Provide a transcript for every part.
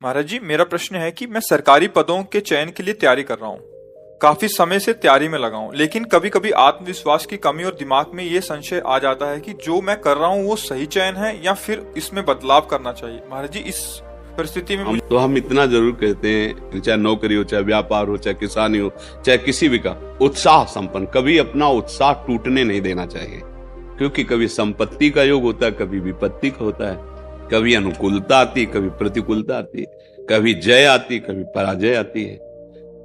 महाराज जी, मेरा प्रश्न है कि मैं सरकारी पदों के चयन के लिए तैयारी कर रहा हूँ। काफी समय से तैयारी में लगा हूँ, लेकिन कभी कभी आत्मविश्वास की कमी और दिमाग में ये संशय आ जाता है कि जो मैं कर रहा हूँ वो सही चयन है या फिर इसमें बदलाव करना चाहिए। महाराज जी, इस परिस्थिति में हम इतना जरूर कहते हैं, चाहे नौकरी हो, चाहे व्यापार हो, चाहे किसानी हो, चाहे किसी भी का उत्साह संपन्न, कभी अपना उत्साह टूटने नहीं देना चाहिए। क्योंकि कभी संपत्ति का योग होता है, कभी विपत्ति का होता है, कभी अनुकूलता आती, कभी प्रतिकूलता आती, कभी जय आती, कभी पराजय आती है।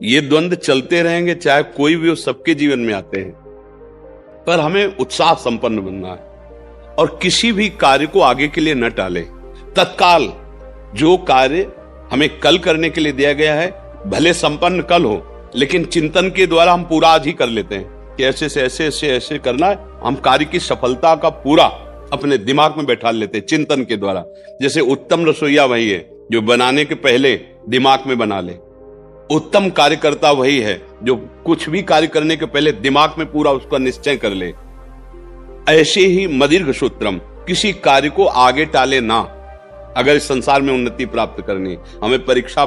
ये द्वंद्व चलते रहेंगे, चाहे कोई भी हो, सबके जीवन में आते हैं। पर हमें उत्साह संपन्न बनना है और किसी भी कार्य को आगे के लिए न टाले। तत्काल जो कार्य हमें कल करने के लिए दिया गया है, भले संपन्न कल हो, लेकिन चिंतन के द्वारा हम पूरा आज ही कर लेते हैं कि ऐसे से ऐसे करना है। हम कार्य की सफलता का पूरा अपने दिमाग में बैठा लेते हैं चिंतन के द्वारा। जैसे उत्तम रसोईया वही है जो बनाने के पहले दिमाग में बना ले। उत्तम कार्यकर्ता वही है जो कुछ भी कार्य करने के पहले दिमाग में पूरा उसका निश्चय कर ले। ऐसे ही मदीर्घ सूत्रम, किसी कार्य को आगे टाले ना। अगर इस संसार में उन्नति प्राप्त करनी, हमें परीक्षा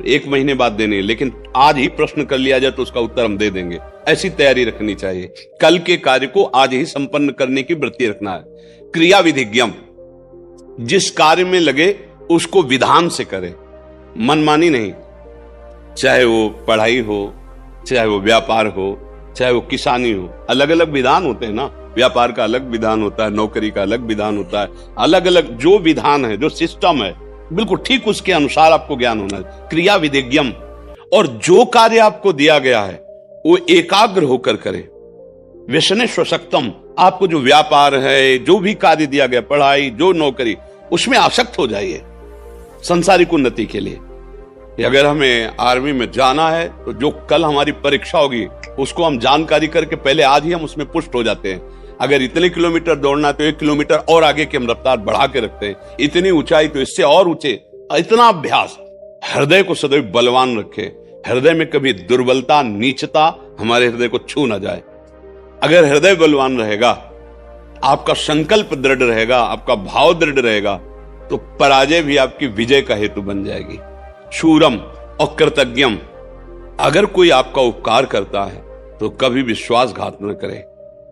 1 महीने बाद देनी है, लेकिन आज ही प्रश्न कर लिया जाए तो उसका उत्तर हम दे देंगे। ऐसी तैयारी रखनी चाहिए। कल के कार्य को आज ही संपन्न करने की वृत्ति रखना है। क्रिया विधिज्ञम, जिस कार्य में लगे उसको विधान से करे, मनमानी नहीं। चाहे वो पढ़ाई हो, चाहे वो व्यापार हो, चाहे वो किसानी हो, अलग अलग विधान होते हैं ना। व्यापार का अलग विधान होता है, नौकरी का अलग विधान होता है। अलग अलग जो विधान है, जो सिस्टम है, बिल्कुल ठीक उसके अनुसार आपको ज्ञान होना है। क्रिया विधिज्ञम, और जो कार्य आपको दिया गया है वो एकाग्र होकर करे। व्यसने स्वशक्तम, आपको जो व्यापार है, जो भी कार्य दिया गया, पढ़ाई, जो नौकरी, उसमें आसक्त हो जाइए संसारिक उन्नति के लिए। अगर हमें आर्मी में जाना है तो जो कल हमारी परीक्षा होगी उसको हम जानकारी करके पहले आज ही हम उसमें पुष्ट हो जाते हैं। अगर इतने किलोमीटर दौड़ना है तो 1 किलोमीटर और आगे की हम रफ्तार बढ़ा के रखते हैं। इतनी ऊंचाई तो इससे और ऊंचे। इतना अभ्यास हृदय को सदैव बलवान रखे। हृदय में कभी दुर्बलता, नीचता हमारे हृदय को छू ना जाए। अगर हृदय बलवान रहेगा, आपका संकल्प दृढ़ रहेगा, आपका भाव दृढ़ रहेगा, तो पराजय भी आपकी विजय का हेतु बन जाएगी। शूरम और कृतज्ञम, अगर कोई आपका उपकार करता है तो कभी विश्वासघात न करे,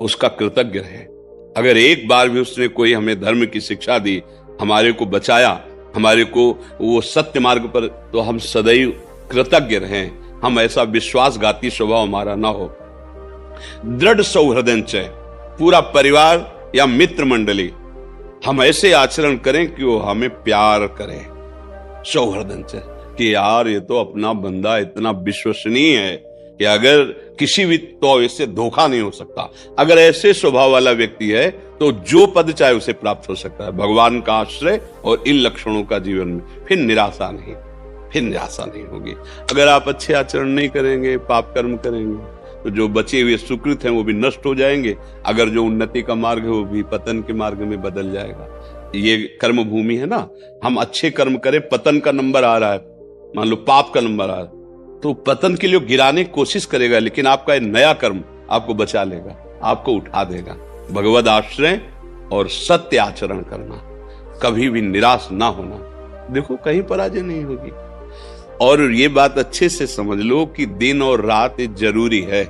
उसका कृतज्ञ रहे। अगर एक बार भी उसने कोई हमें धर्म की शिक्षा दी, हमारे को बचाया, हमारे को वो सत्य मार्ग पर, तो हम सदैव कृतज्ञ रहें। हम ऐसा विश्वासघाती स्वभाव हमारा ना हो। दृढ़ सौहृदय, पूरा परिवार या मित्र मंडली, हम ऐसे आचरण करें कि वो हमें प्यार करें। सौहृदय कि यार ये तो अपना बंदा इतना विश्वसनीय है कि अगर किसी भी तो इससे धोखा नहीं हो सकता। अगर ऐसे स्वभाव वाला व्यक्ति है तो जो पद चाहे उसे प्राप्त हो सकता है। भगवान का आश्रय और इन लक्षणों का जीवन में फिर निराशा नहीं होगी। अगर आप अच्छे आचरण नहीं करेंगे, पाप कर्म करेंगे, तो जो बचे हुए सुकृत हैं वो भी नष्ट हो जाएंगे। अगर जो उन्नति का मार्ग है वो भी पतन के मार्ग में बदल जाएगा। ये कर्म भूमि है ना। हम अच्छे कर्म करें, पतन का नंबर आ रहा है, मान लो पाप का नंबर आ रहा है, तो पतन के लिए गिराने की कोशिश करेगा, लेकिन आपका नया कर्म आपको बचा लेगा, आपको उठा देगा। भगवद आश्रय और सत्य आचरण करना, कभी भी निराश ना होना। देखो कहीं पराजय नहीं होगी। और ये बात अच्छे से समझ लो कि दिन और रात जरूरी है।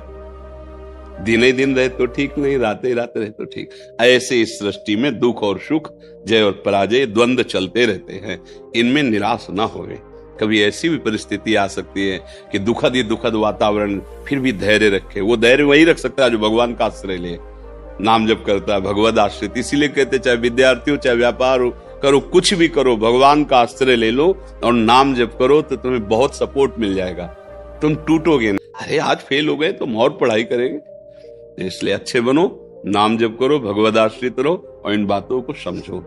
दिन ही दिन रहे तो ठीक नहीं, रात ही रात रहे तो ठीक। ऐसे इस सृष्टि में दुख और सुख, जय और पराजय, द्वंद्व चलते रहते हैं। इनमें निराश ना होवे। कभी ऐसी भी परिस्थिति आ सकती है कि दुखद वातावरण, फिर भी धैर्य रखे। वो धैर्य वही रख सकता है जो भगवान का आश्रय ले, नाम जप करता है, भगवद आश्रित। इसीलिए कहते चाहे विद्यार्थी हो, चाहे व्यापार हो, करो कुछ भी करो, भगवान का आश्रय ले लो और नाम जप करो तो तुम्हें बहुत सपोर्ट मिल जाएगा। तुम टूटोगे नहीं। अरे आज फेल हो गए तुम और पढ़ाई करेंगे। इसलिए अच्छे बनो, नाम जप करो, भगवद आश्रित रहो और इन बातों को समझो।